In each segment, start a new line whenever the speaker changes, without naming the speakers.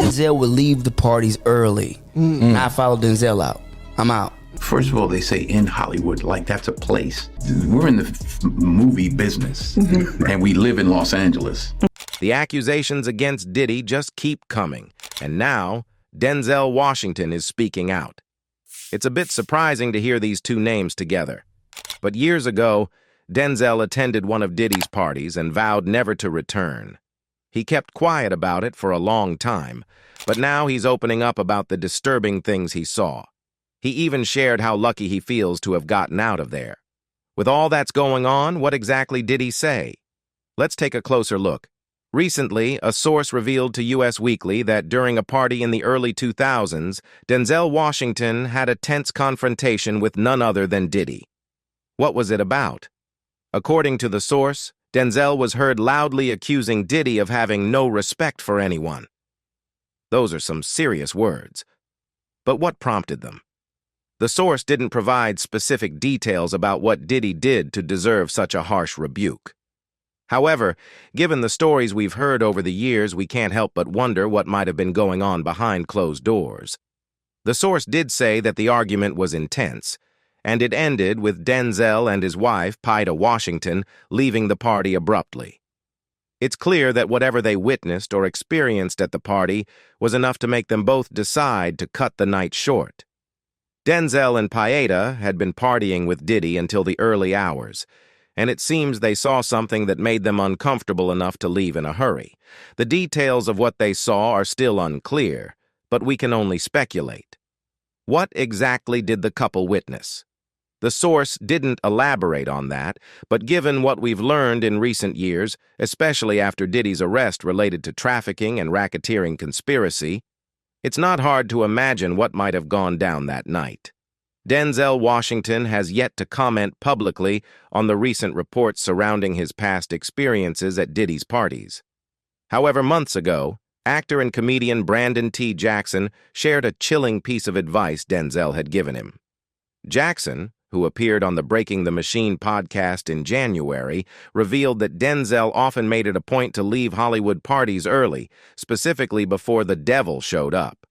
Denzel would leave the parties early. I follow Denzel out. I'm out.
First of all, they say in Hollywood, like that's a place. We're in the movie business, and we live in Los Angeles.
The accusations against Diddy just keep coming, and now Denzel Washington is speaking out. It's a bit surprising to hear these two names together. But years ago, Denzel attended one of Diddy's parties and vowed never to return. He kept quiet about it for a long time, but now he's opening up about the disturbing things he saw. He even shared how lucky he feels to have gotten out of there. With all that's going on, what exactly did he say? Let's take a closer look. Recently, a source revealed to US Weekly that during a party in the early 2000s, Denzel Washington had a tense confrontation with none other than Diddy. What was it about? According to the source, Denzel was heard loudly accusing Diddy of having no respect for anyone. Those are some serious words. But what prompted them? The source didn't provide specific details about what Diddy did to deserve such a harsh rebuke. However, given the stories we've heard over the years, we can't help but wonder what might have been going on behind closed doors. The source did say that the argument was intense, and it ended with Denzel and his wife, Pida Washington, leaving the party abruptly. It's clear that whatever they witnessed or experienced at the party was enough to make them both decide to cut the night short. Denzel and Pida had been partying with Diddy until the early hours, and it seems they saw something that made them uncomfortable enough to leave in a hurry. The details of what they saw are still unclear, but we can only speculate. What exactly did the couple witness? The source didn't elaborate on that, but given what we've learned in recent years, especially after Diddy's arrest related to trafficking and racketeering conspiracy, it's not hard to imagine what might have gone down that night. Denzel Washington has yet to comment publicly on the recent reports surrounding his past experiences at Diddy's parties. However, months ago, actor and comedian Brandon T. Jackson shared a chilling piece of advice Denzel had given him. Jackson, who appeared on the Breaking the Machine podcast in January, revealed that Denzel often made it a point to leave Hollywood parties early, specifically before the devil showed up.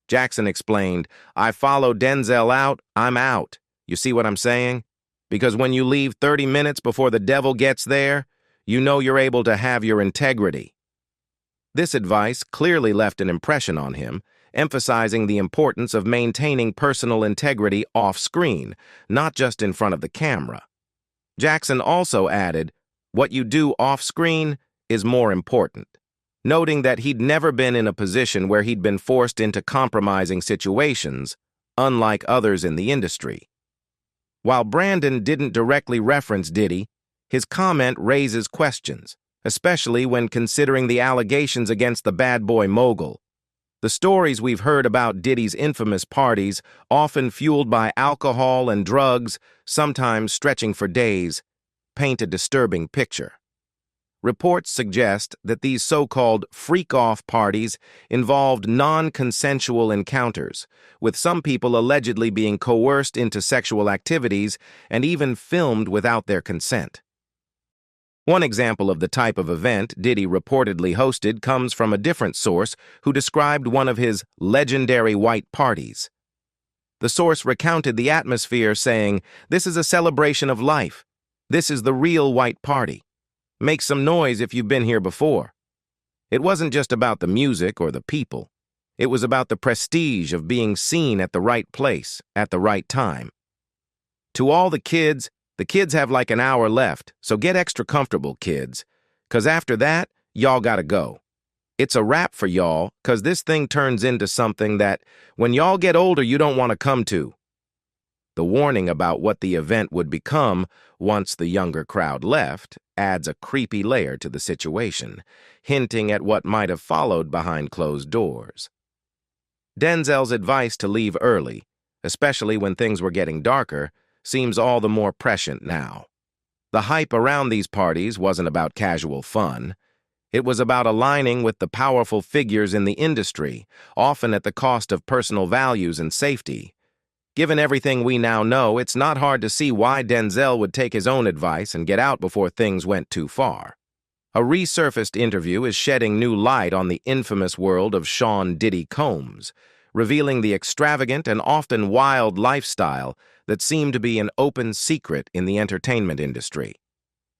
Jackson explained, "I follow Denzel out, I'm out. You see what I'm saying? Because when you leave 30 minutes before the devil gets there, you know you're able to have your integrity." This advice clearly left an impression on him, emphasizing the importance of maintaining personal integrity off-screen, not just in front of the camera. Jackson also added, "What you do off-screen is more important," noting that he'd never been in a position where he'd been forced into compromising situations, unlike others in the industry. While Brandon didn't directly reference Diddy, his comment raises questions, especially when considering the allegations against the bad boy mogul. The stories we've heard about Diddy's infamous parties, often fueled by alcohol and drugs, sometimes stretching for days, paint a disturbing picture. Reports suggest that these so-called freak-off parties involved non-consensual encounters, with some people allegedly being coerced into sexual activities and even filmed without their consent. One example of the type of event Diddy reportedly hosted comes from a different source who described one of his legendary white parties. The source recounted the atmosphere, saying, "This is a celebration of life. This is the real white party. Make some noise if you've been here before." It wasn't just about the music or the people. It was about the prestige of being seen at the right place, at the right time. To all the kids have like an hour left, so get extra comfortable, kids, 'cause after that, y'all gotta go. It's a wrap for y'all, 'cause this thing turns into something that, when y'all get older, you don't want to come to. The warning about what the event would become once the younger crowd left adds a creepy layer to the situation, hinting at what might have followed behind closed doors. Denzel's advice to leave early, especially when things were getting darker, seems all the more prescient now. The hype around these parties wasn't about casual fun. It was about aligning with the powerful figures in the industry, often at the cost of personal values and safety. Given everything we now know, it's not hard to see why Denzel would take his own advice and get out before things went too far. A resurfaced interview is shedding new light on the infamous world of Sean Diddy Combs, revealing the extravagant and often wild lifestyle that seemed to be an open secret in the entertainment industry.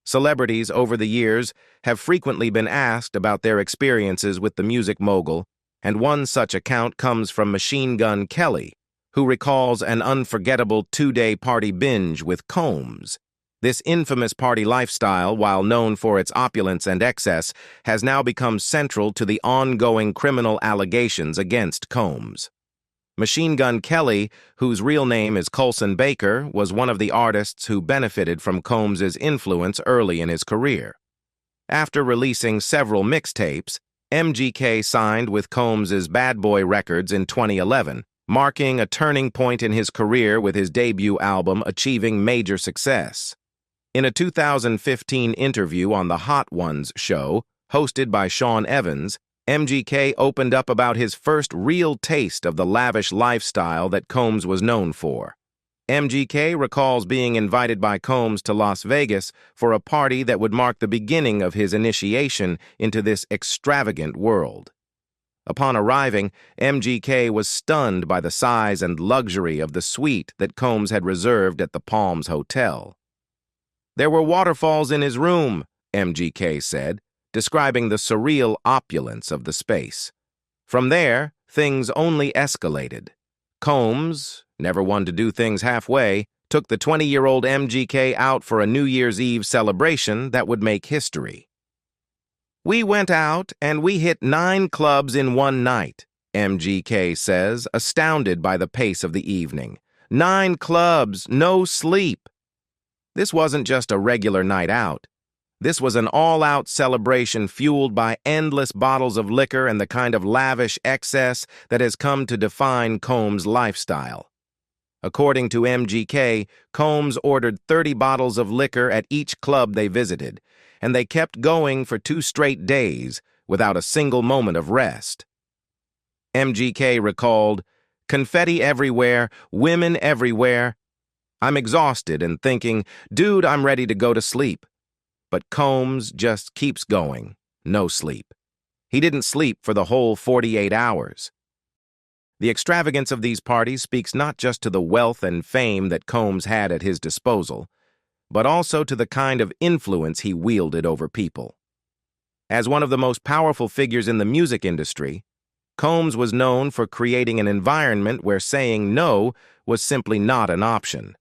Celebrities over the years have frequently been asked about their experiences with the music mogul, and one such account comes from Machine Gun Kelly, who recalls an unforgettable two-day party binge with Combs. This infamous party lifestyle, while known for its opulence and excess, has now become central to the ongoing criminal allegations against Combs. Machine Gun Kelly, whose real name is Colson Baker, was one of the artists who benefited from Combs' influence early in his career. After releasing several mixtapes, MGK signed with Combs' Bad Boy Records in 2011, marking a turning point in his career with his debut album achieving major success. In a 2015 interview on the Hot Ones show, hosted by Sean Evans, MGK opened up about his first real taste of the lavish lifestyle that Combs was known for. MGK recalls being invited by Combs to Las Vegas for a party that would mark the beginning of his initiation into this extravagant world. Upon arriving, MGK was stunned by the size and luxury of the suite that Combs had reserved at the Palms Hotel. "There were waterfalls in his room," MGK said, describing the surreal opulence of the space. From there, things only escalated. Combs, never one to do things halfway, took the 20-year-old MGK out for a New Year's Eve celebration that would make history. "We went out and we hit 9 clubs in one night," MGK says, astounded by the pace of the evening. 9 clubs, no sleep. This wasn't just a regular night out. This was an all-out celebration fueled by endless bottles of liquor and the kind of lavish excess that has come to define Combs' lifestyle. According to MGK, Combs ordered 30 bottles of liquor at each club they visited, and they kept going for 2 straight days without a single moment of rest. MGK recalled, "Confetti everywhere, women everywhere. I'm exhausted and thinking, dude, I'm ready to go to sleep." But Combs just keeps going, no sleep. He didn't sleep for the whole 48 hours. The extravagance of these parties speaks not just to the wealth and fame that Combs had at his disposal, but also to the kind of influence he wielded over people. As one of the most powerful figures in the music industry, Combs was known for creating an environment where saying no was simply not an option.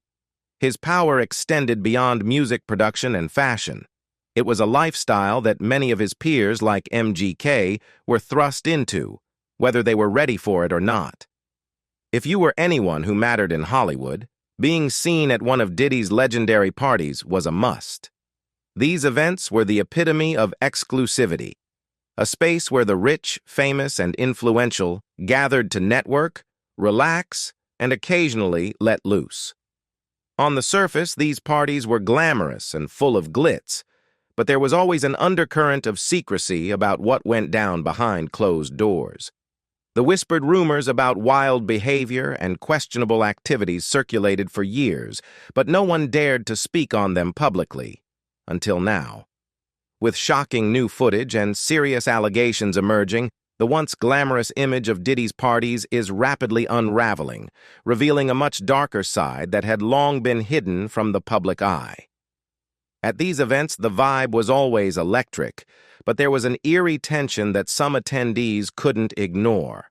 His power extended beyond music production and fashion. It was a lifestyle that many of his peers, like MGK, were thrust into, whether they were ready for it or not. If you were anyone who mattered in Hollywood, being seen at one of Diddy's legendary parties was a must. These events were the epitome of exclusivity, a space where the rich, famous, and influential gathered to network, relax, and occasionally let loose. On the surface, these parties were glamorous and full of glitz, but there was always an undercurrent of secrecy about what went down behind closed doors. The whispered rumors about wild behavior and questionable activities circulated for years, but no one dared to speak on them publicly, until now. With shocking new footage and serious allegations emerging, the once glamorous image of Diddy's parties is rapidly unraveling, revealing a much darker side that had long been hidden from the public eye. At these events, the vibe was always electric, but there was an eerie tension that some attendees couldn't ignore.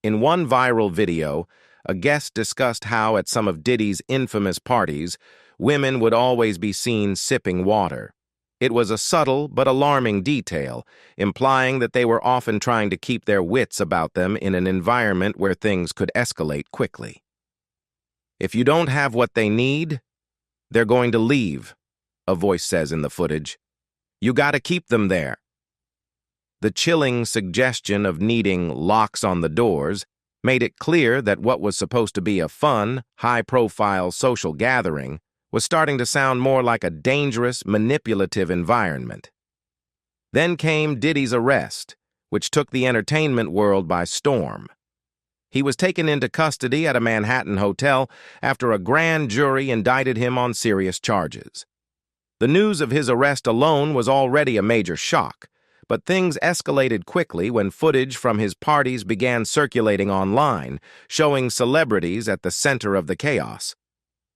In one viral video, a guest discussed how at some of Diddy's infamous parties, women would always be seen sipping water. It was a subtle but alarming detail, implying that they were often trying to keep their wits about them in an environment where things could escalate quickly. "If you don't have what they need, they're going to leave," a voice says in the footage. "You gotta keep them there." The chilling suggestion of needing locks on the doors made it clear that what was supposed to be a fun, high-profile social gathering was starting to sound more like a dangerous, manipulative environment. Then came Diddy's arrest, which took the entertainment world by storm. He was taken into custody at a Manhattan hotel after a grand jury indicted him on serious charges. The news of his arrest alone was already a major shock, but things escalated quickly when footage from his parties began circulating online, showing celebrities at the center of the chaos.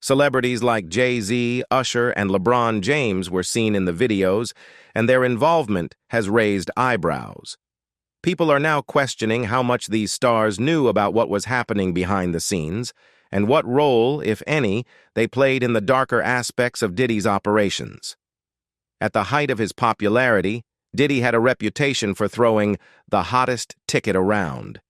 Celebrities like Jay-Z, Usher, and LeBron James were seen in the videos, and their involvement has raised eyebrows. People are now questioning how much these stars knew about what was happening behind the scenes, and what role, if any, they played in the darker aspects of Diddy's operations. At the height of his popularity, Diddy had a reputation for throwing the hottest ticket around.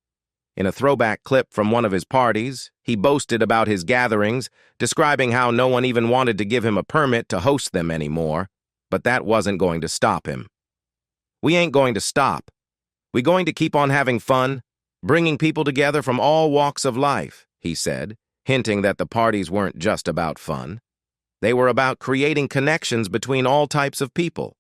In a throwback clip from one of his parties, he boasted about his gatherings, describing how no one even wanted to give him a permit to host them anymore, but that wasn't going to stop him. "We ain't going to stop. We going to keep on having fun, bringing people together from all walks of life," he said, hinting that the parties weren't just about fun. They were about creating connections between all types of people.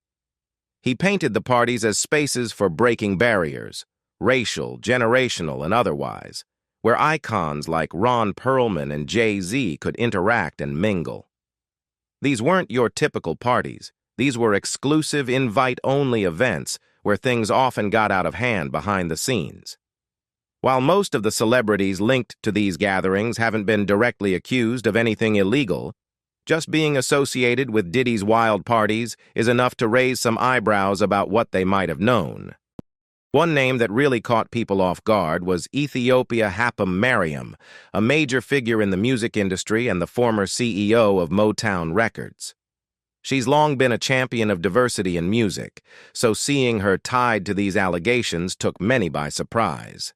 He painted the parties as spaces for breaking barriers, racial, generational, and otherwise, where icons like Ron Perlman and Jay-Z could interact and mingle. These weren't your typical parties. These were exclusive, invite-only events where things often got out of hand behind the scenes. While most of the celebrities linked to these gatherings haven't been directly accused of anything illegal, just being associated with Diddy's wild parties is enough to raise some eyebrows about what they might have known. One name that really caught people off guard was Ethiopia Happam Mariam, a major figure in the music industry and the former CEO of Motown Records. She's long been a champion of diversity in music, so seeing her tied to these allegations took many by surprise.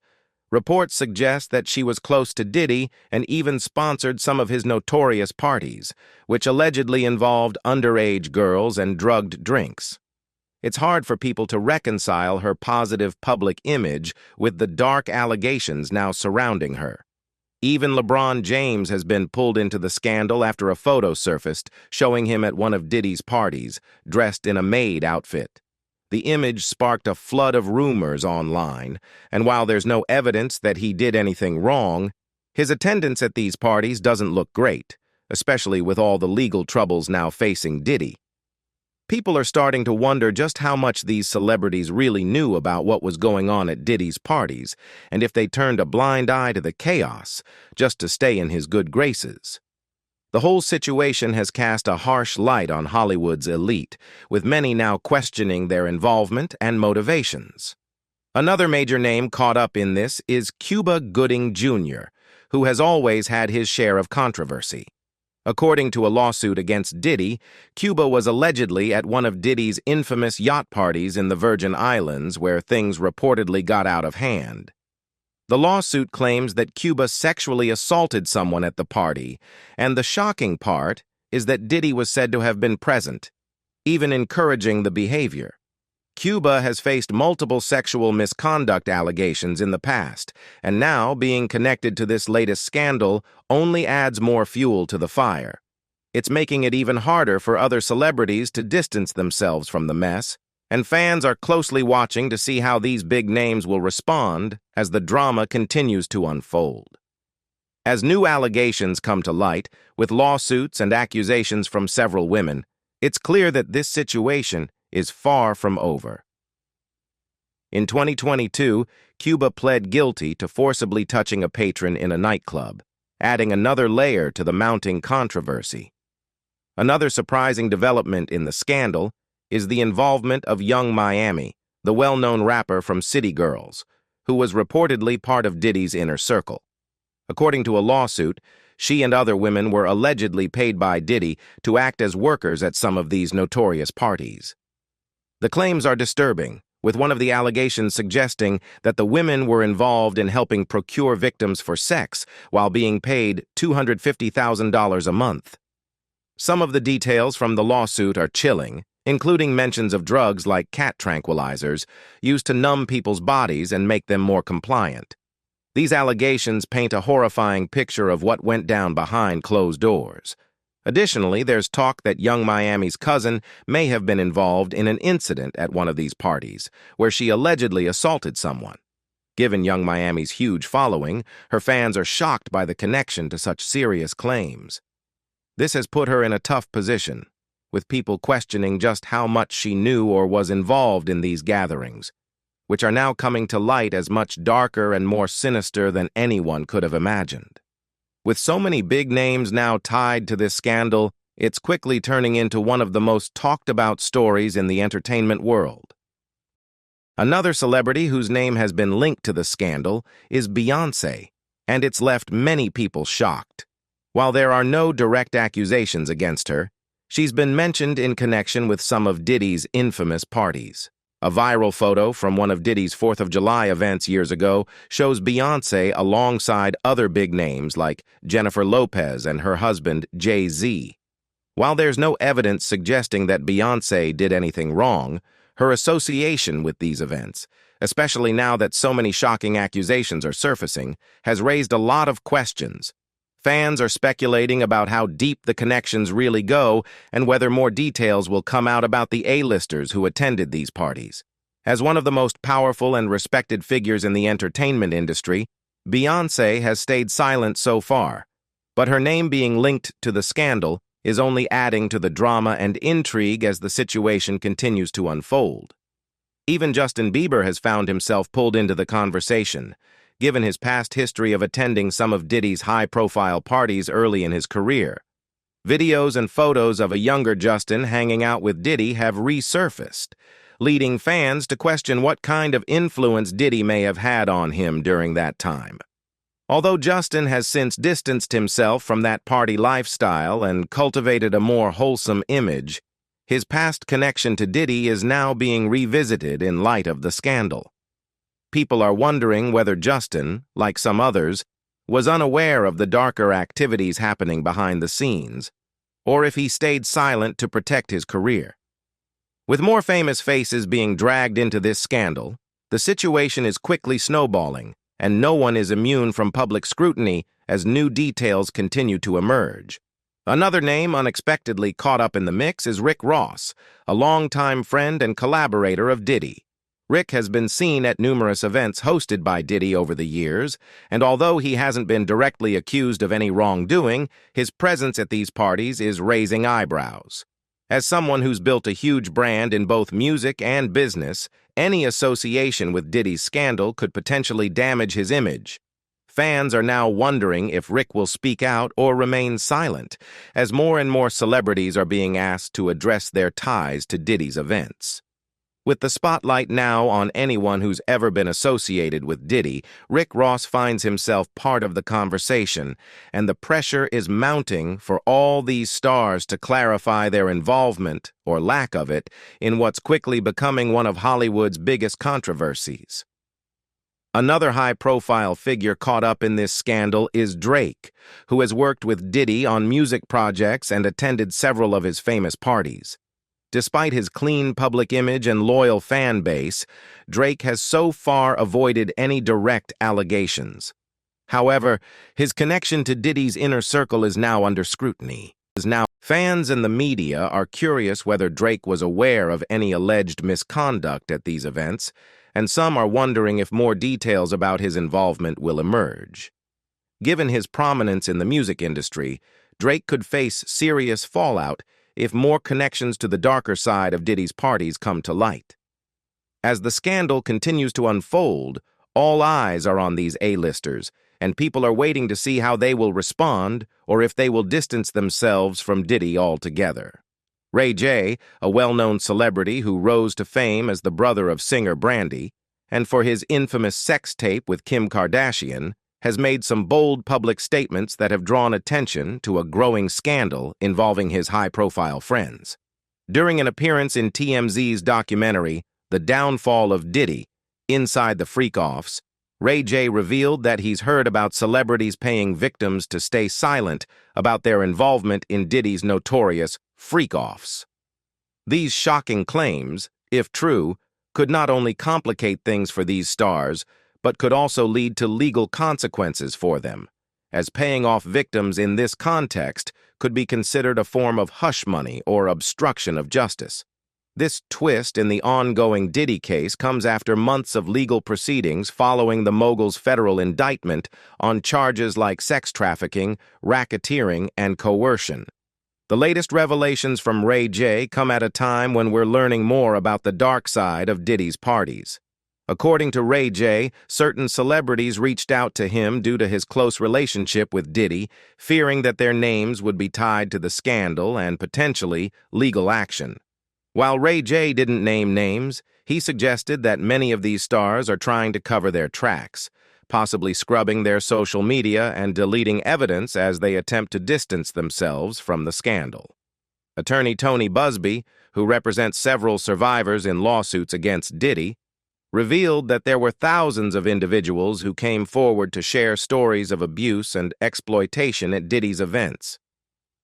Reports suggest that she was close to Diddy and even sponsored some of his notorious parties, which allegedly involved underage girls and drugged drinks. It's hard for people to reconcile her positive public image with the dark allegations now surrounding her. Even LeBron James has been pulled into the scandal after a photo surfaced showing him at one of Diddy's parties, dressed in a maid outfit. The image sparked a flood of rumors online, and while there's no evidence that he did anything wrong, his attendance at these parties doesn't look great, especially with all the legal troubles now facing Diddy. People are starting to wonder just how much these celebrities really knew about what was going on at Diddy's parties, and if they turned a blind eye to the chaos just to stay in his good graces. The whole situation has cast a harsh light on Hollywood's elite, with many now questioning their involvement and motivations. Another major name caught up in this is Cuba Gooding Jr., who has always had his share of controversy. According to a lawsuit against Diddy, Cuba was allegedly at one of Diddy's infamous yacht parties in the Virgin Islands where things reportedly got out of hand. The lawsuit claims that Cuba sexually assaulted someone at the party, and the shocking part is that Diddy was said to have been present, even encouraging the behavior. Cuba has faced multiple sexual misconduct allegations in the past, and now being connected to this latest scandal only adds more fuel to the fire. It's making it even harder for other celebrities to distance themselves from the mess, and fans are closely watching to see how these big names will respond as the drama continues to unfold. As new allegations come to light, with lawsuits and accusations from several women, it's clear that this situation is far from over. In 2022, Cuba pled guilty to forcibly touching a patron in a nightclub, adding another layer to the mounting controversy. Another surprising development in the scandal is the involvement of Young Miami, the well-known rapper from City Girls, who was reportedly part of Diddy's inner circle. According to a lawsuit, she and other women were allegedly paid by Diddy to act as workers at some of these notorious parties. The claims are disturbing, with one of the allegations suggesting that the women were involved in helping procure victims for sex while being paid $250,000 a month. Some of the details from the lawsuit are chilling, including mentions of drugs like cat tranquilizers used to numb people's bodies and make them more compliant. These allegations paint a horrifying picture of what went down behind closed doors. Additionally, there's talk that Young Miami's cousin may have been involved in an incident at one of these parties, where she allegedly assaulted someone. Given Young Miami's huge following, her fans are shocked by the connection to such serious claims. This has put her in a tough position. with people questioning just how much she knew or was involved in these gatherings, which are now coming to light as much darker and more sinister than anyone could have imagined. With so many big names now tied to this scandal, it's quickly turning into one of the most talked-about stories in the entertainment world. Another celebrity whose name has been linked to the scandal is Beyoncé, and it's left many people shocked. While there are no direct accusations against her, she's been mentioned in connection with some of Diddy's infamous parties. A viral photo from one of Diddy's 4th of July events years ago shows Beyoncé alongside other big names like Jennifer Lopez and her husband, Jay-Z. While there's no evidence suggesting that Beyoncé did anything wrong, her association with these events, especially now that so many shocking accusations are surfacing, has raised a lot of questions. Fans are speculating about how deep the connections really go and whether more details will come out about the A-listers who attended these parties. As one of the most powerful and respected figures in the entertainment industry, Beyoncé has stayed silent so far, but her name being linked to the scandal is only adding to the drama and intrigue as the situation continues to unfold. Even Justin Bieber has found himself pulled into the conversation, given his past history of attending some of Diddy's high-profile parties early in his career. Videos and photos of a younger Justin hanging out with Diddy have resurfaced, leading fans to question what kind of influence Diddy may have had on him during that time. Although Justin has since distanced himself from that party lifestyle and cultivated a more wholesome image, his past connection to Diddy is now being revisited in light of the scandal. People are wondering whether Justin, like some others, was unaware of the darker activities happening behind the scenes, or if he stayed silent to protect his career. With more famous faces being dragged into this scandal, the situation is quickly snowballing, and no one is immune from public scrutiny as new details continue to emerge. Another name unexpectedly caught up in the mix is Rick Ross, a longtime friend and collaborator of Diddy. Rick has been seen at numerous events hosted by Diddy over the years, and although he hasn't been directly accused of any wrongdoing, his presence at these parties is raising eyebrows. As someone who's built a huge brand in both music and business, any association with Diddy's scandal could potentially damage his image. Fans are now wondering if Rick will speak out or remain silent, as more and more celebrities are being asked to address their ties to Diddy's events. With the spotlight now on anyone who's ever been associated with Diddy, Rick Ross finds himself part of the conversation, and the pressure is mounting for all these stars to clarify their involvement, or lack of it, in what's quickly becoming one of Hollywood's biggest controversies. Another high-profile figure caught up in this scandal is Drake, who has worked with Diddy on music projects and attended several of his famous parties. Despite his clean public image and loyal fan base, Drake has so far avoided any direct allegations. However, his connection to Diddy's inner circle is now under scrutiny. Fans and the media are curious whether Drake was aware of any alleged misconduct at these events, and some are wondering if more details about his involvement will emerge. Given his prominence in the music industry, Drake could face serious fallout if more connections to the darker side of Diddy's parties come to light. As the scandal continues to unfold, all eyes are on these A-listers, and people are waiting to see how they will respond or if they will distance themselves from Diddy altogether. Ray J, a well-known celebrity who rose to fame as the brother of singer Brandy, and for his infamous sex tape with Kim Kardashian, has made some bold public statements that have drawn attention to a growing scandal involving his high-profile friends. During an appearance in TMZ's documentary, The Downfall of Diddy, Inside the Freak-Offs, Ray J revealed that he's heard about celebrities paying victims to stay silent about their involvement in Diddy's notorious freak-offs. These shocking claims, if true, could not only complicate things for these stars, but could also lead to legal consequences for them, as paying off victims in this context could be considered a form of hush money or obstruction of justice. This twist in the ongoing Diddy case comes after months of legal proceedings following the mogul's federal indictment on charges like sex trafficking, racketeering, and coercion. The latest revelations from Ray J come at a time when we're learning more about the dark side of Diddy's parties. According to Ray J, certain celebrities reached out to him due to his close relationship with Diddy, fearing that their names would be tied to the scandal and potentially legal action. While Ray J didn't name names, he suggested that many of these stars are trying to cover their tracks, possibly scrubbing their social media and deleting evidence as they attempt to distance themselves from the scandal. Attorney Tony Busby, who represents several survivors in lawsuits against Diddy, revealed that there were thousands of individuals who came forward to share stories of abuse and exploitation at Diddy's events.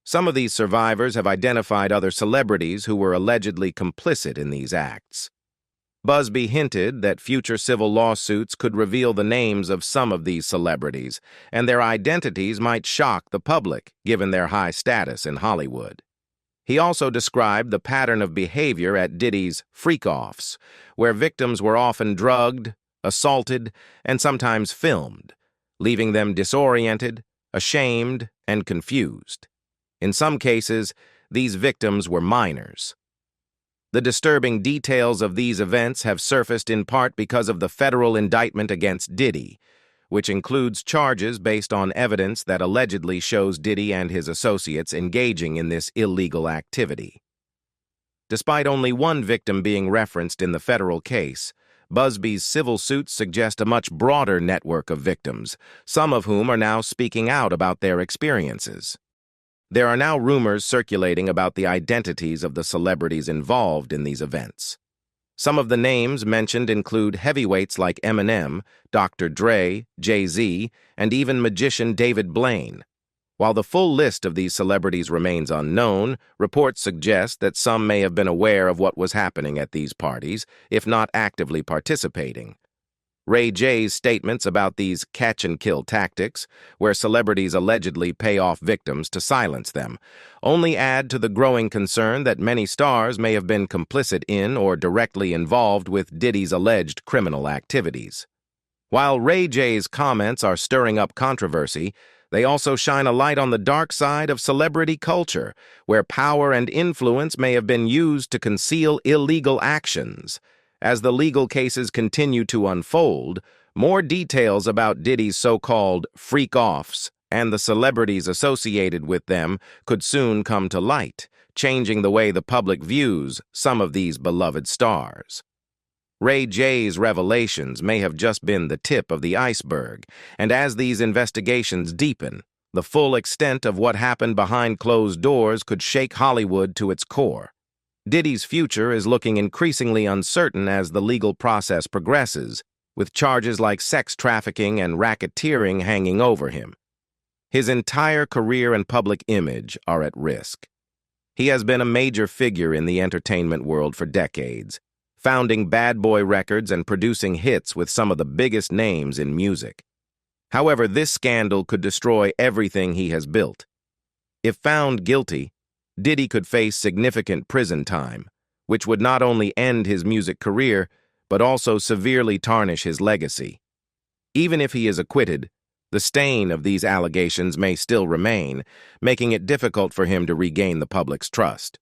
Some of these survivors have identified other celebrities who were allegedly complicit in these acts. Busby hinted that future civil lawsuits could reveal the names of some of these celebrities, and their identities might shock the public, given their high status in Hollywood. He also described the pattern of behavior at Diddy's freak-offs, where victims were often drugged, assaulted, and sometimes filmed, leaving them disoriented, ashamed, and confused. In some cases, these victims were minors. The disturbing details of these events have surfaced in part because of the federal indictment against Diddy, which includes charges based on evidence that allegedly shows Diddy and his associates engaging in this illegal activity. Despite only one victim being referenced in the federal case, Busby's civil suits suggest a much broader network of victims, some of whom are now speaking out about their experiences. There are now rumors circulating about the identities of the celebrities involved in these events. Some of the names mentioned include heavyweights like Eminem, Dr. Dre, Jay-Z, and even magician David Blaine. While the full list of these celebrities remains unknown, reports suggest that some may have been aware of what was happening at these parties, if not actively participating. Ray J's statements about these catch-and-kill tactics, where celebrities allegedly pay off victims to silence them, only add to the growing concern that many stars may have been complicit in or directly involved with Diddy's alleged criminal activities. While Ray J's comments are stirring up controversy, they also shine a light on the dark side of celebrity culture, where power and influence may have been used to conceal illegal actions. As the legal cases continue to unfold, more details about Diddy's so-called freak-offs and the celebrities associated with them could soon come to light, changing the way the public views some of these beloved stars. Ray J's revelations may have just been the tip of the iceberg, and as these investigations deepen, the full extent of what happened behind closed doors could shake Hollywood to its core. Diddy's future is looking increasingly uncertain as the legal process progresses, with charges like sex trafficking and racketeering hanging over him. His entire career and public image are at risk. He has been a major figure in the entertainment world for decades, founding Bad Boy Records and producing hits with some of the biggest names in music. However, this scandal could destroy everything he has built. If found guilty, Diddy could face significant prison time, which would not only end his music career, but also severely tarnish his legacy. Even if he is acquitted, the stain of these allegations may still remain, making it difficult for him to regain the public's trust.